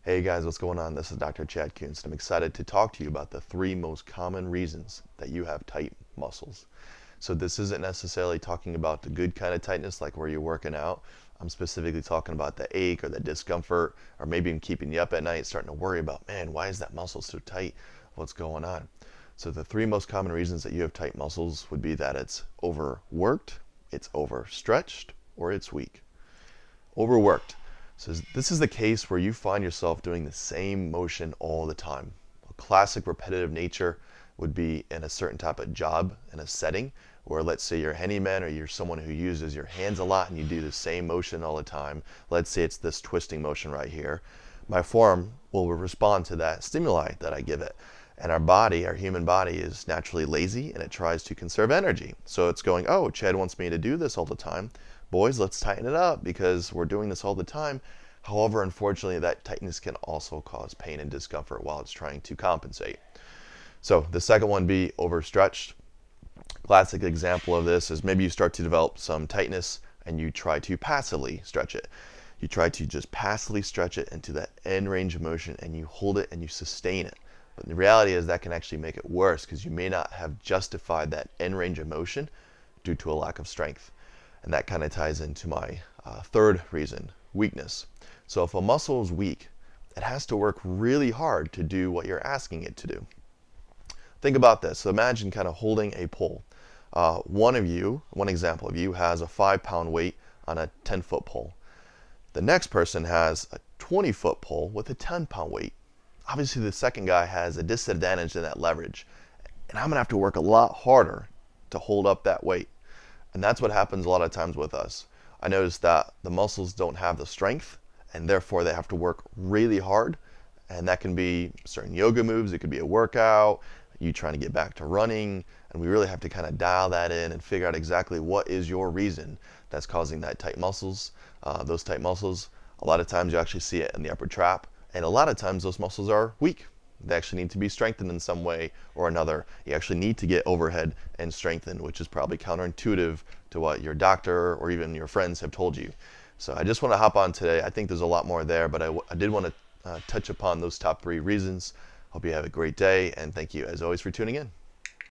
Hey guys, what's going on? This is Dr. Chad Kuntz, and I'm excited to talk to you about the 3 most common reasons that you have tight muscles. So this isn't necessarily talking about the good kind of tightness, like where you're working out. I'm specifically talking about the ache or the discomfort, or maybe even keeping you up at night, starting to worry about, man, why is that muscle so tight? What's going on? So the 3 most common reasons that you have tight muscles would be that it's overworked, it's overstretched, or it's weak. Overworked. So this is the case where you find yourself doing the same motion all the time. A classic repetitive nature would be in a certain type of job in a setting where, let's say, you're a handyman or you're someone who uses your hands a lot and you do the same motion all the time. Let's say it's this twisting motion right here. My forearm will respond to that stimuli that I give it. And our body, our human body, is naturally lazy and it tries to conserve energy. So it's going, oh, Chad wants me to do this all the time. Boys, let's tighten it up because we're doing this all the time. However, unfortunately, that tightness can also cause pain and discomfort while it's trying to compensate. So the second one be overstretched. Classic example of this is maybe you start to develop some tightness and you try to passively stretch it. You try to just passively stretch it into that end range of motion and you hold it and you sustain it. But the reality is that can actually make it worse because you may not have justified that end range of motion due to a lack of strength. And that kind of ties into my third reason, weakness. So if a muscle is weak, it has to work really hard to do what you're asking it to do. Think about this. So imagine kind of holding a pole. One example of you has a 5-pound weight on a 10-foot pole. The next person has a 20-foot pole with a 10-pound weight. Obviously the second guy has a disadvantage in that leverage. And I'm going to have to work a lot harder to hold up that weight. And that's what happens a lot of times with us. I noticed that the muscles don't have the strength and therefore they have to work really hard. And that can be certain yoga moves, it could be a workout, you trying to get back to running, and we really have to kind of dial that in and figure out exactly what is your reason that's causing that tight muscles. Those tight muscles, a lot of times you actually see it in the upper trap, and a lot of times those muscles are weak. They actually need to be strengthened in some way or another. You actually need to get overhead and strengthened, which is probably counterintuitive to what your doctor or even your friends have told you. So I just want to hop on today. I think there's a lot more there, but I did want to touch upon those top 3 reasons. Hope you have a great day, and thank you as always for tuning in.